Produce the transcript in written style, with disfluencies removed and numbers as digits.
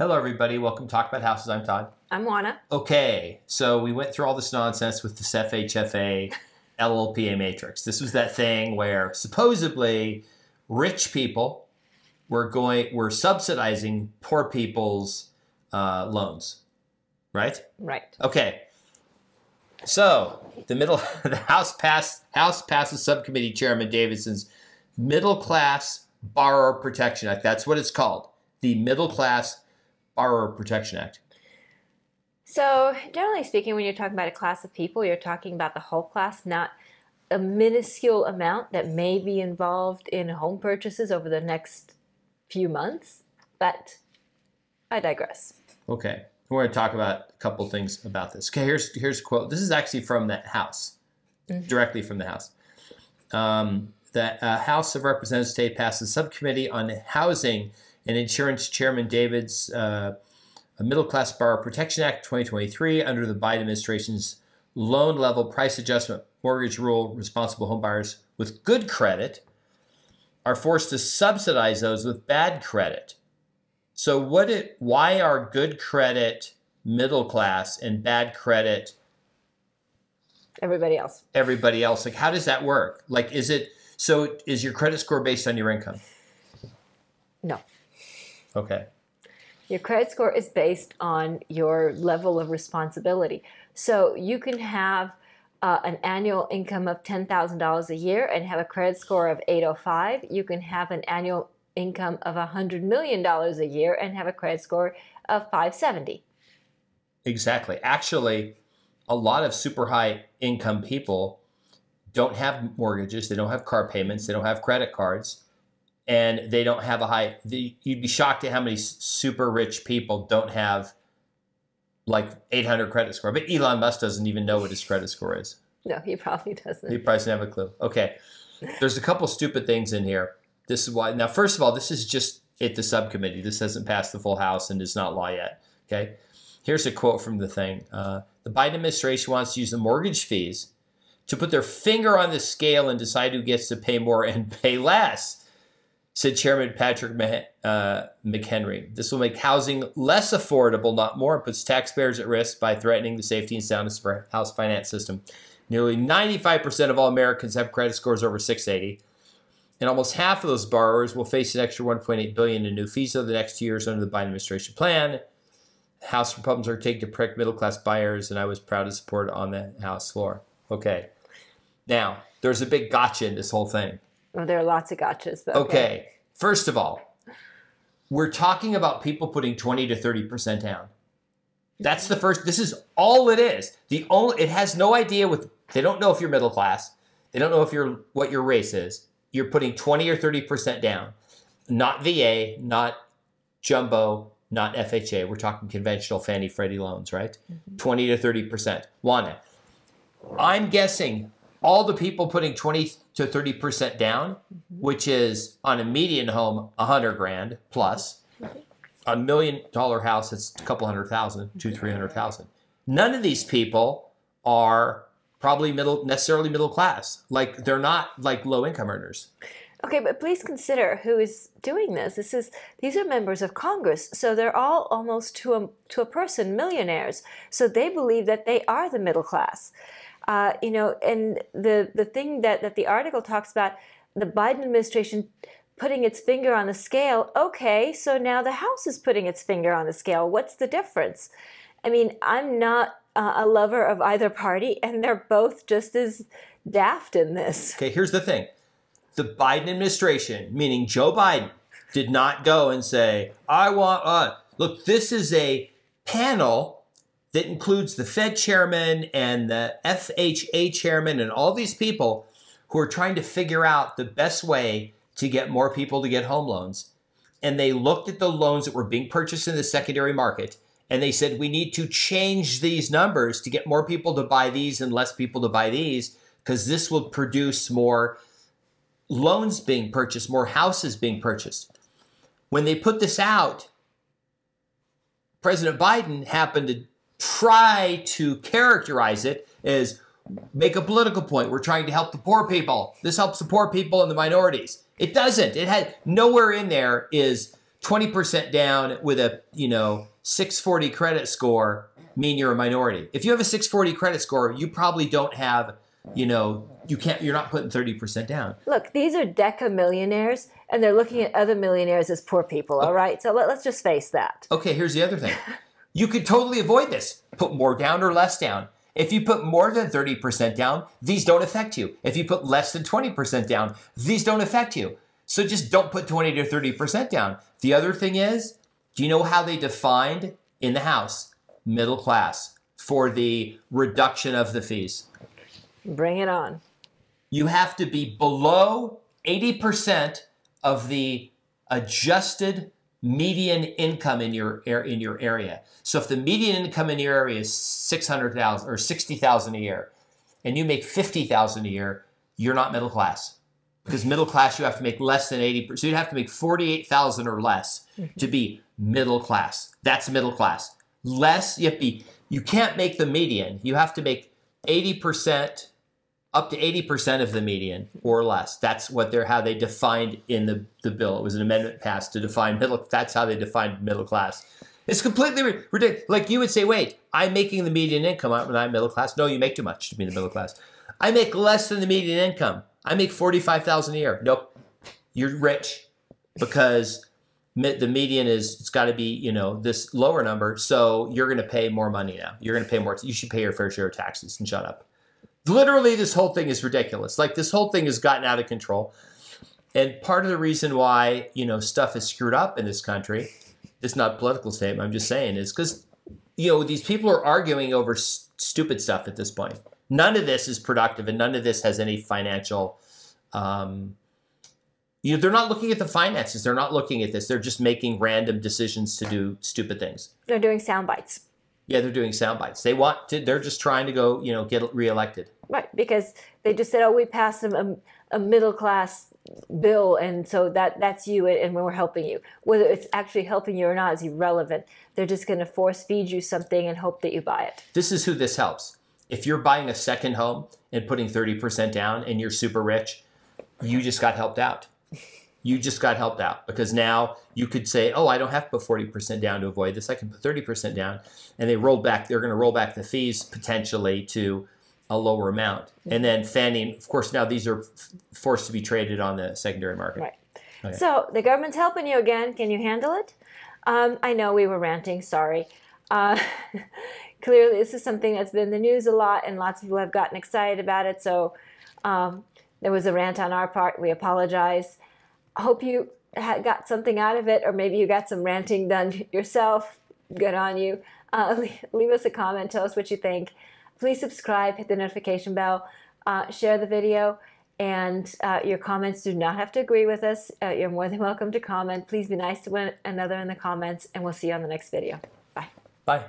Hello, everybody. Welcome to Talk About Houses. I'm Todd. I'm Juana. Okay, so we went through all this nonsense with this FHFA LLPA matrix. This was that thing where supposedly rich people were subsidizing poor people's loans, right? Right. Okay. So the House passes Subcommittee Chairman Davidson's Middle Class Borrower Protection Act. That's what it's called, the Middle Class Borrower Protection Act. So generally speaking, when you're talking about a class of people, you're talking about the whole class, not a minuscule amount that may be involved in home purchases over the next few months. But I digress. Okay. We're going to talk about a couple things about this. Okay, here's a quote. This is actually from the House, directly from the House. The House of Representatives today passed a subcommittee on housing and insurance Chairman David's Middle Class Borrower Protection Act 2023 under the Biden administration's loan level price adjustment mortgage rule. Responsible home buyers with good credit are forced to subsidize those with bad credit. So why are good credit middle class and bad credit everybody else? Everybody else. Like, how does that work? Like, is your credit score based on your income? No. Okay. Your credit score is based on your level of responsibility. So you can have an annual income of $10,000 a year and have a credit score of 805. You can have an annual income of $100 million a year and have a credit score of 570. Exactly. Actually, a lot of super high income people don't have mortgages, they don't have car payments, they don't have credit cards, and they don't have you'd be shocked at how many super rich people don't have like 800 credit score. But Elon Musk doesn't even know what his credit score is. No, he probably doesn't. He probably doesn't have a clue. Okay. There's a couple stupid things in here. This is why. Now, first of all, this is just at the subcommittee. This hasn't passed the full House and is not law yet. Okay. Here's a quote from the thing. The Biden administration wants to use the mortgage fees to put their finger on the scale and decide who gets to pay more and pay less, said Chairman Patrick McHenry. This will make housing less affordable, not more, and puts taxpayers at risk by threatening the safety and soundness of our house finance system. Nearly 95% of all Americans have credit scores over 680. And almost half of those borrowers will face an extra $1.8 billion in new fees over the next 2 years under the Biden administration plan. House Republicans are taking to protect middle-class buyers, and I was proud to support it on the House floor. Okay. Now, there's a big gotcha in this whole thing. Well, there are lots of gotchas. But okay. First of all, we're talking about people putting 20 to 30% down. That's the first. This is all it is. It has no idea they don't know if you're middle class. They don't know what your race is. You're putting 20 or 30% down. Not VA, not jumbo, not FHA. We're talking conventional Fannie, Freddie loans, right? 20 to 30%. Juana, I'm guessing all the people putting 20 to 30% down, which is on a median home, $100,000 plus, a $1 million house, it's a couple $100,000, $200,000-300,000. None of these people are probably necessarily middle class. Like, they're not like low income earners. Okay, but please consider who is doing this. These are members of Congress, so they're all almost to a person millionaires. So they believe that they are the middle class. And the thing that the article talks about, the Biden administration putting its finger on the scale. Okay, so now the House is putting its finger on the scale. What's the difference? I mean, I'm not a lover of either party, and they're both just as daft in this. Okay, here's the thing. The Biden administration, meaning Joe Biden, did not go and say, look, this is a panel that includes the Fed chairman and the FHA chairman and all these people who are trying to figure out the best way to get more people to get home loans. And they looked at the loans that were being purchased in the secondary market, and they said, we need to change these numbers to get more people to buy these and less people to buy these, because this will produce more loans being purchased, more houses being purchased. When they put this out, President Biden happened to try to characterize it as make a political point. We're trying to help the poor people. This helps the poor people and the minorities. It doesn't. It had nowhere in there is 20% down with a 640 credit score mean you're a minority? If you have a 640 credit score, you probably don't have, you're not putting 30% down. Look, these are deca millionaires, and they're looking at other millionaires as poor people, all right? So let's just face that. Okay, here's the other thing. You could totally avoid this. Put more down or less down. If you put more than 30% down, these don't affect you. If you put less than 20% down, these don't affect you. So just don't put 20 to 30% down. The other thing is, do you know how they defined in the House middle class for the reduction of the fees? Bring it on. You have to be below 80% of the adjusted median income in your area. So if the median income in your area is $600,000 or $60,000 a year, and you make $50,000 a year, you're not middle class. Because middle class, you have to make less than 80%. So you'd have to make $48,000 or less to be middle class. That's middle class. Less, you can't make the median. You have to make 80%, up to 80% of the median or less. That's how they defined in the bill. It was an amendment passed to define that's how they defined middle class. It's completely ridiculous. Like you would say, wait, I'm making the median income when I'm middle class. No, you make too much to be in the middle class. I make less than the median income. I make $45,000 a year. Nope, you're rich because the median it's got to be this lower number. So you're going to pay more money now. You're going to pay more. You should pay your fair share of taxes and shut up. Literally, this whole thing is ridiculous. Like this whole thing has gotten out of control. And part of the reason why, stuff is screwed up in this country, it's not a political statement, I'm just saying, is because, these people are arguing over stupid stuff at this point. None of this is productive and none of this has any financial, they're not looking at the finances. They're not looking at this. They're just making random decisions to do stupid things. They're doing sound bites. Yeah, they're doing sound bites. They're just trying to go, get reelected. Right, because they just said, oh, we passed a middle class bill, and so that's you, and we're helping you. Whether it's actually helping you or not is irrelevant. They're just going to force feed you something and hope that you buy it. This is who this helps. If you're buying a second home and putting 30% down and you're super rich, you just got helped out. You just got helped out because now you could say, oh, I don't have to put 40% down to avoid this. I can put 30% down. And they're going to roll back the fees potentially to a lower amount. And then Fannie, of course, now these are forced to be traded on the secondary market. Right. Okay. So the government's helping you again. Can you handle it? I know we were ranting. Sorry. Clearly, this is something that's been in the news a lot, and lots of people have gotten excited about it. So there was a rant on our part. We apologize. I hope you got something out of it, or maybe you got some ranting done yourself. Good on you. Leave us a comment. Tell us what you think. Please subscribe, hit the notification bell, share the video, and your comments do not have to agree with us. You're more than welcome to comment. Please be nice to one another in the comments, and we'll see you on the next video. Bye. Bye.